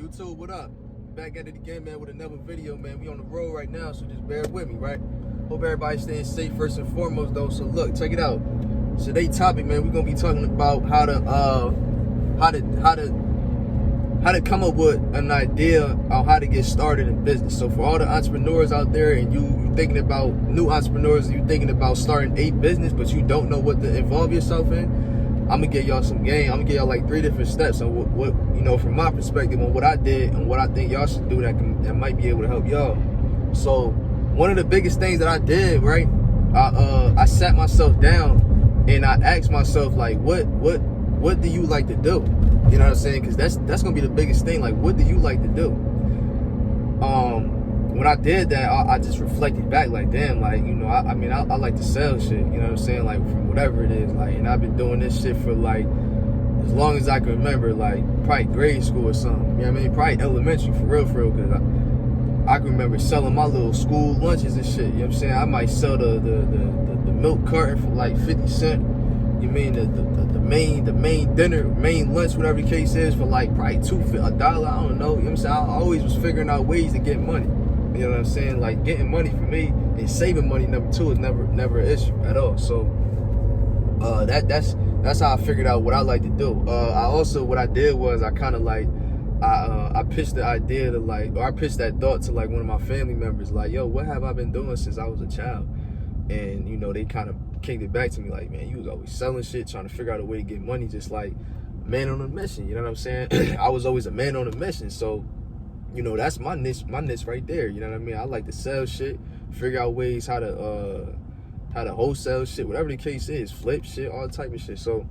YouTube, what up? Back at it again, man, with another video, man. We on the road right now, so just bear with me, right? Hope everybody's staying safe first and foremost, though. So look, check it out. Today's topic, man, we're gonna be talking about how to come up with an idea on how to get started in business. So for all the entrepreneurs out there, and you thinking about new entrepreneurs, you thinking about starting a business, but you don't know what to involve yourself in, I'm gonna give y'all some game. I'm gonna give y'all like 3 different steps on what you know, from my perspective, on what I did and what I think y'all should do that might be able to help y'all. So one of the biggest things that I did, right? I sat myself down and I asked myself, like, what do you like to do? You know what I'm saying? Because that's gonna be the biggest thing. Like, what do you like to do? When I did that, I just reflected back, like, damn, like, you know, I mean, I like to sell shit, you know what I'm saying? Like, from whatever it is, like, and I've been doing this shit for, like, as long as I can remember, like, probably grade school or something, you know what I mean? Probably elementary, for real, because I can remember selling my little school lunches and shit, you know what I'm saying? I might sell the milk carton for, like, 50 cents, you mean the main dinner, main lunch, whatever the case is, for, like, probably $1, I don't know, you know what I'm saying? I always was figuring out ways to get money. You know what I'm saying? Like, getting money for me and saving money, number 2, is never an issue at all. So that's how I figured out what I like to do. What I did was I kind of like I pitched the idea to, like, or I pitched that thought to, like, one of my family members, like, yo, what have I been doing since I was a child? And, you know, they kind of kicked it back to me, like, man, you was always selling shit, trying to figure out a way to get money, just like man on a mission. You know what I'm saying? I was always a man on a mission. So, you know, that's my niche right there. You know what I mean? I like to sell shit, figure out ways how to wholesale shit, whatever the case is, flip shit, all type of shit. So,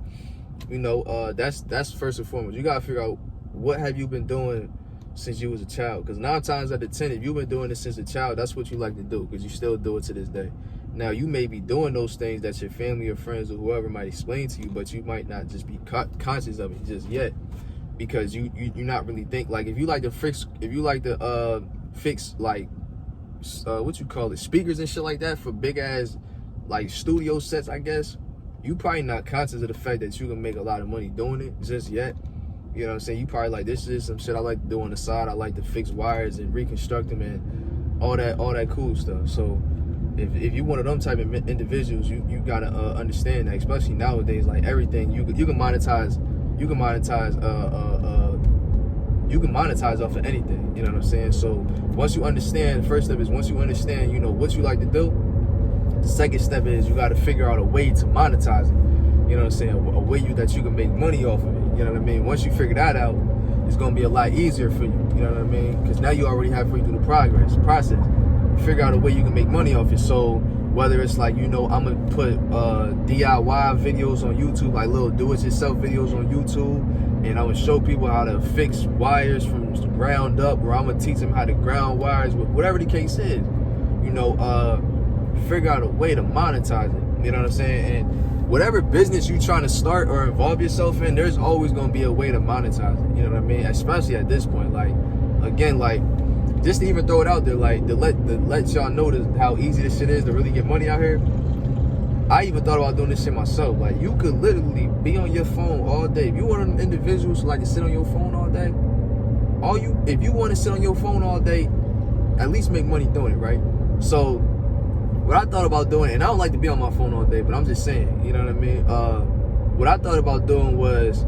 you know, that's first and foremost. You gotta figure out, what have you been doing since you was a child? Because 9 times out of 10, if you've been doing it since a child, that's what you like to do, because you still do it to this day. Now, you may be doing those things that your family or friends or whoever might explain to you, but you might not just be conscious of it just yet. Because you not really think, like, if you like to fix like what you call it, speakers and shit like that for big ass, like, studio sets, I guess, you probably not conscious of the fact that you can make a lot of money doing it just yet. You know what I'm saying? You probably like, this is some shit I like to do on the side. I like to fix wires and reconstruct them and all that cool stuff. So if you one of them type of individuals, you gotta understand that, especially nowadays, like, everything you can monetize. You can monetize off of anything, you know what I'm saying? So once you understand, first step is, once you understand, you know, what you like to do, the second step is you got to figure out a way to monetize it. You know what I'm saying? A way that you can make money off of it. You know what I mean? Once you figure that out, it's going to be a lot easier for you. You know what I mean? Because now you already halfway through the process. Figure out a way you can make money off it. So whether it's like, you know, I'm going to put DIY videos on YouTube, like little do-it-yourself videos on YouTube, and I'm going to show people how to fix wires from the ground up, or I'm going to teach them how to ground wires, whatever the case is, you know, figure out a way to monetize it, you know what I'm saying? And whatever business you're trying to start or involve yourself in, there's always going to be a way to monetize it, you know what I mean? Especially at this point, like, again, like, just to even throw it out there, like, to let y'all know how easy this shit is to really get money out here. I even thought about doing this shit myself. Like, you could literally be on your phone all day. If you want an individual who like to sit on your phone all day, if you want to sit on your phone all day, at least make money doing it, right? So what I thought about doing, and I don't like to be on my phone all day, but I'm just saying, you know what I mean? What I thought about doing was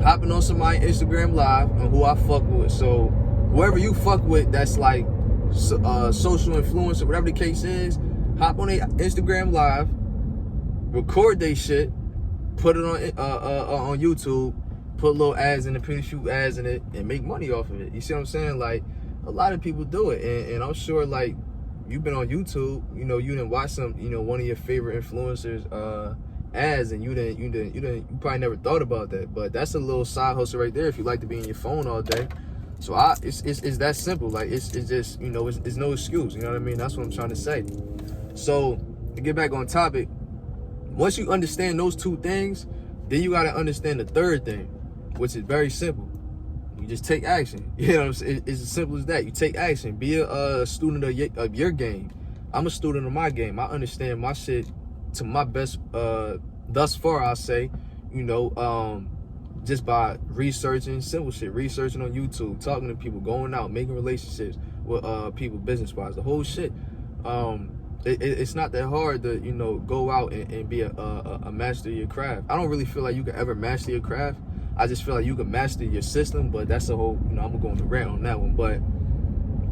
hopping on somebody's Instagram live and who I fuck with. So whoever you fuck with, that's like social influencer, whatever the case is, hop on their Instagram live, record they shit, put it on YouTube, put little ads in it, pretty few ads in it, and make money off of it. You see what I'm saying? Like, a lot of people do it, and I'm sure, like, you've been on YouTube, you know, you didn't watch some, you know, one of your favorite influencers ads, and you probably never thought about that. But that's a little side hustle right there if you like to be on your phone all day. So it's that simple. Like, it's just, you know, it's no excuse. You know what I mean? That's what I'm trying to say. So to get back on topic, once you understand those 2 things, then you got to understand the third thing, which is very simple. You just take action. You know what I'm saying? It's as simple as that. You take action. Be a student of your game. I'm a student of my game. I understand my shit to my best thus far, I'll say. You know, just by researching simple shit, researching on YouTube, talking to people, going out, making relationships with people business-wise, the whole shit. It's not that hard to, you know, go out and be a master of your craft. I don't really feel like you can ever master your craft. I just feel like you can master your system, but that's a whole, you know, I'm gonna go on the rant on that one. But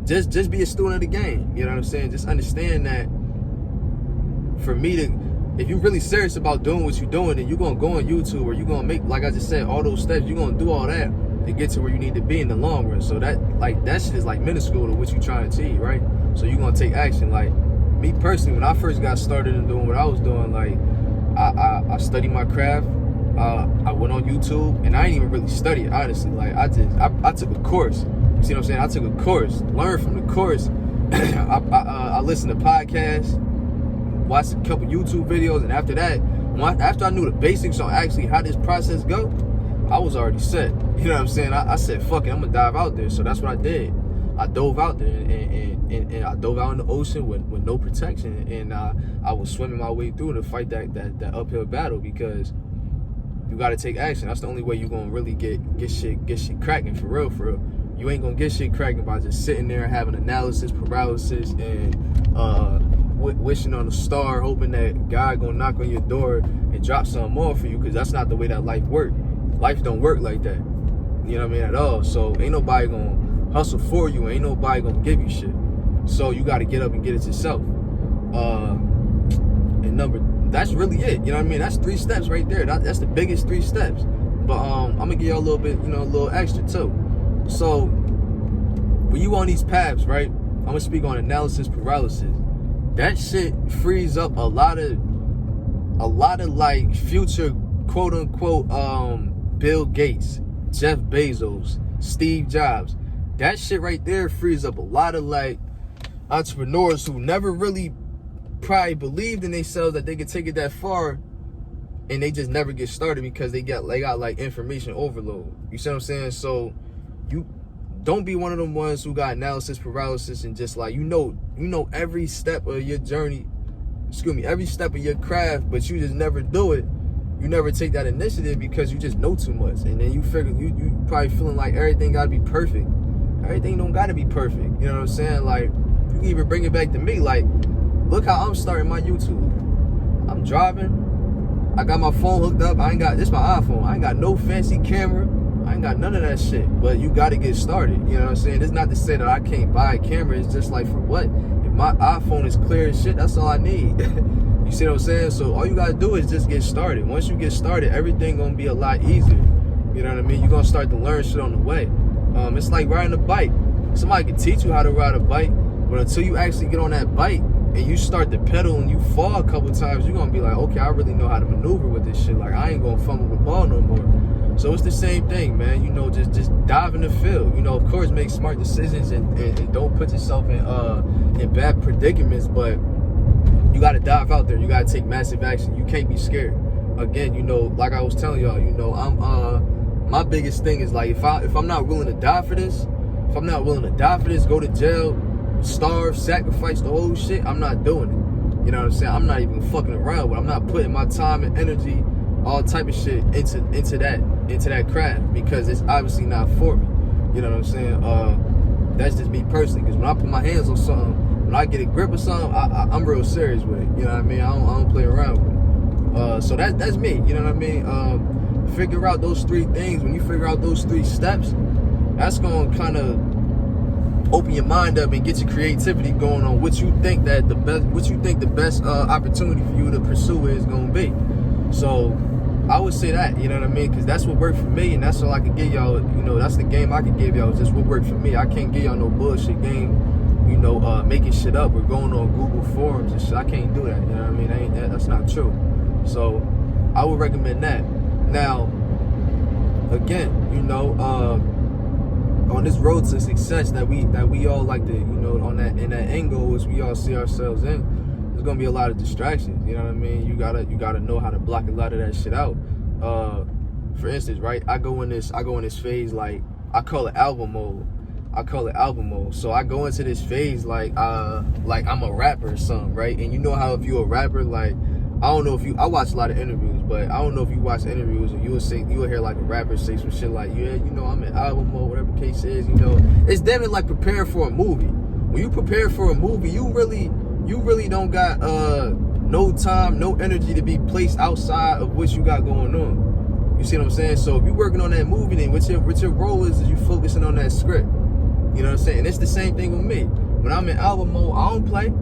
just be a student of the game. You know what I'm saying? Just understand that for me to, if you're really serious about doing what you're doing, then you're gonna go on YouTube, or you're gonna make, like I just said, all those steps. You're gonna do all that to get to where you need to be in the long run. So that shit is like minuscule to what you're trying to achieve, right? So you're gonna take action. Like me personally, when I first got started in doing what I was doing, like I studied my craft. I went on YouTube, and I didn't even really study it, honestly. Like I took a course. You see what I'm saying? I took a course, learned from the course. I listened to podcasts, watched a couple YouTube videos, and after that, after I knew the basics on actually how this process go, I was already set. You know what I'm saying? I said, fuck it, I'm gonna dive out there. So that's what I did. I dove out there, and I dove out in the ocean with no protection, and I was swimming my way through to fight that uphill battle, because you gotta take action. That's the only way you're gonna really get shit cracking for real. You ain't gonna get shit cracking by just sitting there having analysis paralysis and wishing on a star, hoping that God gonna knock on your door and drop something more for you, because that's not the way that life works. Life don't work like that. You know what I mean? At all. So ain't nobody gonna hustle for you. Ain't nobody gonna give you shit. So you gotta get up and get it yourself. That's really it. You know what I mean? That's 3 steps right there. That's the biggest 3 steps. But I'm gonna give y'all a little bit, you know, a little extra too. So when you on these paths, right? I'm gonna speak on analysis paralysis. That shit frees up a lot of like future quote unquote Bill Gates, Jeff Bezos, Steve Jobs. That shit right there frees up a lot of like entrepreneurs who never really probably believed in themselves that they could take it that far, and they just never get started because they got like information overload. You see what I'm saying? So you don't be one of them ones who got analysis paralysis and just like you know every step of your journey, every step of your craft, but you just never do it. You never take that initiative because you just know too much, and then you figure you probably feeling like everything gotta be perfect. Everything don't gotta be perfect. You know what I'm saying? Like you can even bring it back to me. Like look how I'm starting my YouTube. I'm driving. I got my phone hooked up. This my iPhone. I ain't got no fancy camera. I ain't got none of that shit. But you got to get started. You know what I'm saying? It's not to say that I can't buy a camera. It's just like, for what? If my iPhone is clear as shit, that's all I need. You see what I'm saying? So all you got to do is just get started. Once you get started, everything going to be a lot easier. You know what I mean? You're going to start to learn shit on the way. It's like riding a bike. Somebody can teach you how to ride a bike, but until you actually get on that bike and you start to pedal and you fall a couple times, you're going to be like, okay, I really know how to maneuver with this shit. Like, I ain't going to fumble the ball no more. So it's the same thing, man. You know, just dive in the field. You know, of course, make smart decisions and don't put yourself in bad predicaments, but you got to dive out there. You got to take massive action. You can't be scared. Again, you know, like I was telling y'all, you know, my biggest thing is like, if I'm not willing to die for this, go to jail, starve, sacrifice the whole shit, I'm not doing it. You know what I'm saying? I'm not even fucking around with it. I'm not putting my time and energy, all type of shit into that craft, because it's obviously not for me. You know what I'm saying? That's just me personally, because when I put my hands on something, when I get a grip of something, I'm real serious with it. You know what I mean? I don't play around with it. So that's me. You know what I mean? Figure out those 3 things. When you figure out those 3 steps, that's gonna kind of open your mind up and get your creativity going on what you think the best opportunity for you to pursue is gonna be. So I would say that, you know what I mean? Because that's what worked for me, and that's all I can give y'all. You know, that's the game I can give y'all, is just what worked for me. I can't give y'all no bullshit game, you know, making shit up or going on Google forums and shit. I can't do that, you know what I mean? That's not true. So I would recommend that. Now, again, you know, on this road to success that we all like to, you know, in that angle which we all see ourselves in, there's gonna be a lot of distractions. You know what I mean? You gotta know how to block a lot of that shit out. For instance, right? I go in this phase, like I call it album mode. So I go into this phase like I'm a rapper or something, right? And you know how if you a rapper, like I don't know if I watch a lot of interviews, but I don't know if you watch interviews and you'll hear like a rapper say some shit like, yeah, you know, I'm in album mode, whatever the case is, you know. It's damn it like preparing for a movie. When you prepare for a movie, you really don't got no time, no energy to be placed outside of what you got going on. You see what I'm saying? So if you're working on that movie, then what your role is you focusing on that script. You know what I'm saying? And it's the same thing with me. When I'm in album mode, I don't play.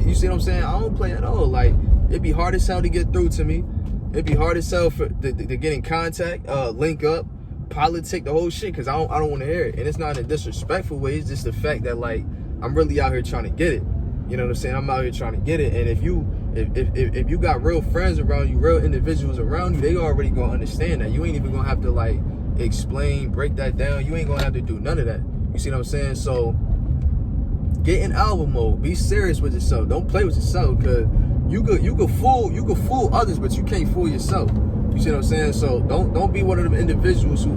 You see what I'm saying? I don't play at all. Like, it'd be hard as hell to get through to me. It'd be hard as hell to get in contact, link up, politic, the whole shit, because I don't want to hear it. And it's not in a disrespectful way. It's just the fact that, like, I'm really out here trying to get it. You know what I'm saying? I'm out here trying to get it. And if you got real friends around you, real individuals around you, they already gonna understand that. You ain't even gonna have to, like, explain, break that down. You ain't gonna have to do none of that. You see what I'm saying? So get in album mode. Be serious with yourself. Don't play with yourself, because you could fool others, but you can't fool yourself. You see what I'm saying? So don't be one of them individuals who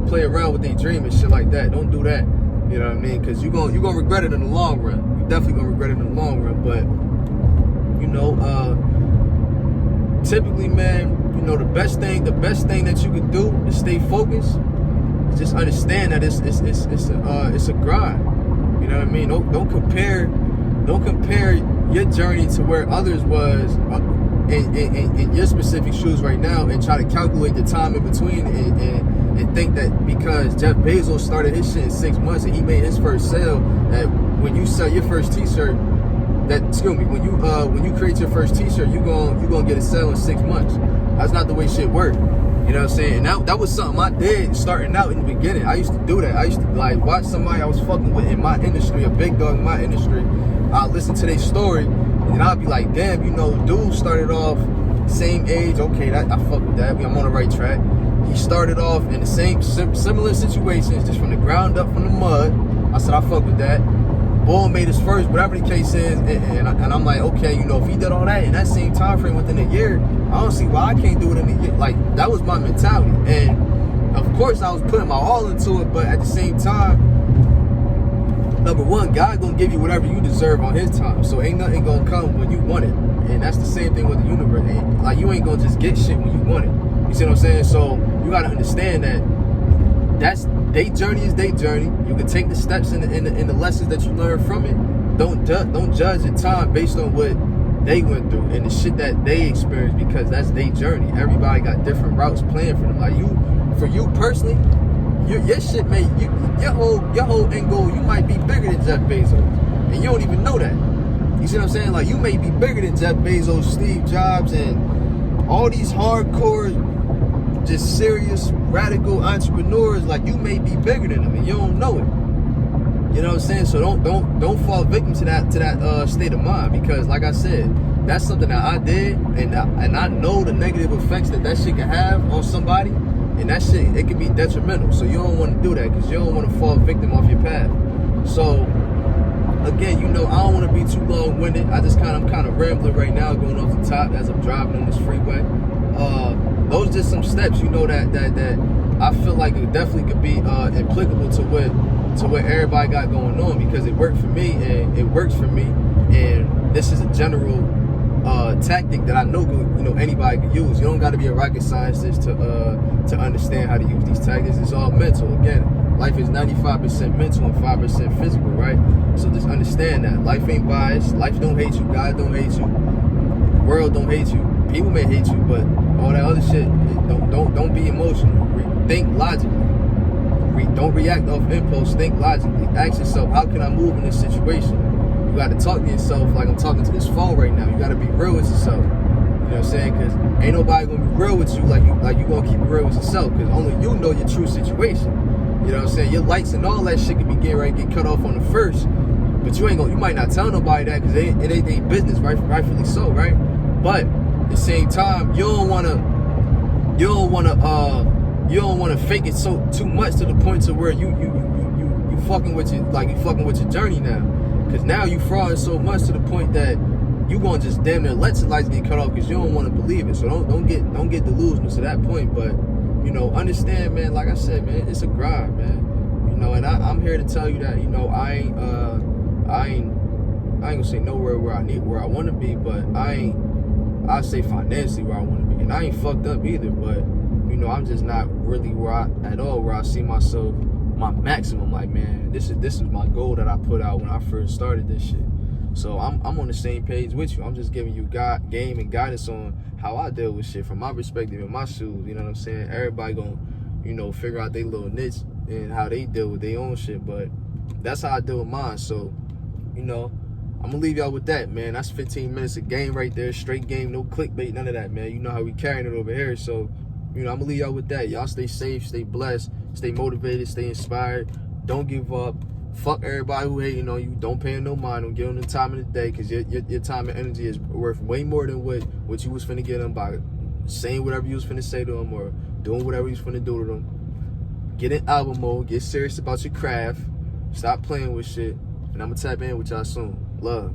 play around with their dream and shit like that. Don't do that. You know what I mean? Because you gonna regret it in the long run. You definitely gonna regret it in the long run. But you know, typically, man, you know, the best thing that you could do to stay focused is just understand that it's a grind. You know what I mean? Don't compare your journey to where others was in your specific shoes right now, and try to calculate the time in between and think that because Jeff Bezos started his shit in 6 months and he made his first sale, that when you sell your first t-shirt, when you create your first t-shirt, you gonna get a sale in 6 months. That's not the way shit works. You know what I'm saying? And that was something I did starting out in the beginning. I used to do that. I used to like watch somebody I was fucking with in my industry, a big dog in my industry. I'd listen to their story, and I'd be like, damn, you know, dude started off same age. Okay, I fuck with that. I'm on the right track. He started off in the same similar situations, just from the ground up, from the mud. I said, I fuck with that. Bull made his first, whatever the case is, and I'm like, okay, you know, if he did all that in that same time frame within a year, I don't see why I can't do it in a year. Like, that was my mentality. And of course I was putting my all into it, but at the same time, number one, God gonna give you whatever you deserve on his time. So ain't nothing gonna come when you want it. And that's the same thing with the universe. Like, you ain't gonna just get shit when you want it. You see what I'm saying? So you gotta understand that their journey is their journey. You can take the steps in the lessons that you learn from it. Don't judge your time based on what they went through and the shit that they experienced, because that's their journey. Everybody got different routes planned for them. Like, for you personally, your shit your whole end goal, you might be bigger than Jeff Bezos, and you don't even know that. You see what I'm saying? Like, you may be bigger than Jeff Bezos, Steve Jobs, and all these hardcore, just serious, radical entrepreneurs. Like, you may be bigger than them, and you don't know it. You know what I'm saying? So don't fall victim to that state of mind, because, like I said, that's something that I did, and I know the negative effects that shit can have on somebody, and that shit, it can be detrimental. So you don't want to do that, because you don't want to fall victim off your path. So again, you know, I don't want to be too long-winded. I'm kind of rambling right now, going off the top as I'm driving on this freeway. Those are just some steps, you know, that I feel like it definitely could be applicable to what everybody got going on, because it worked for me and it works for me, and this is a general tactic that I know, you know, anybody can use. You don't got to be a rocket scientist to understand how to use these tactics. It's all mental. Again, life is 95% mental and 5% physical, right? So just understand that life ain't biased. Life don't hate you. God don't hate you. The world don't hate you. People may hate you, but all that other shit, don't be emotional. Think logically. Don't react off impulse. Think logically. Ask yourself, how can I move in this situation? You got to talk to yourself like I'm talking to this phone right now. You got to be real with yourself. You know what I'm saying? Because ain't nobody gonna be real with you like you gonna keep it real with yourself. Because only you know your true situation. You know what I'm saying? Your lights and all that shit can be getting ready to get cut off on the first, but you might not tell nobody that, because it ain't their business, right? Rightfully so, right? But at the same time, you don't wanna fake it too much to the point to where you fucking with your journey now. Because now you frauding so much to the point that you gonna just damn near let your lights get cut off because you don't want to believe it. So don't get delusional to that point. But you know, understand, man. Like I said, man, it's a grind, man. You know, and I'm here to tell you that, you know, I ain't I ain't gonna say nowhere where I want to be, but I say financially where I want to be, and I ain't fucked up either. But you know, I'm just not really where I see myself, my maximum. Like, man, this is my goal that I put out when I first started this shit. So I'm on the same page with you. I'm just giving you game and guidance on how I deal with shit from my perspective in my shoes. You know what I'm saying? Everybody gonna, you know, figure out their little niche and how they deal with their own shit. But that's how I deal with mine. So, you know, I'm gonna leave y'all with that, man. That's 15 minutes of game right there. Straight game, no clickbait, none of that, man. You know how we carrying it over here. So, you know, I'm gonna leave y'all with that. Y'all stay safe, stay blessed, stay motivated, stay inspired. Don't give up. Fuck everybody who hating on you. Don't pay them no mind. Don't give them the time of the day, because your time and energy is worth way more than what you was finna get them by saying whatever you was finna say to them or doing whatever you was finna do to them. Get in album mode. Get serious about your craft. Stop playing with shit. And I'm gonna tap in with y'all soon. Love.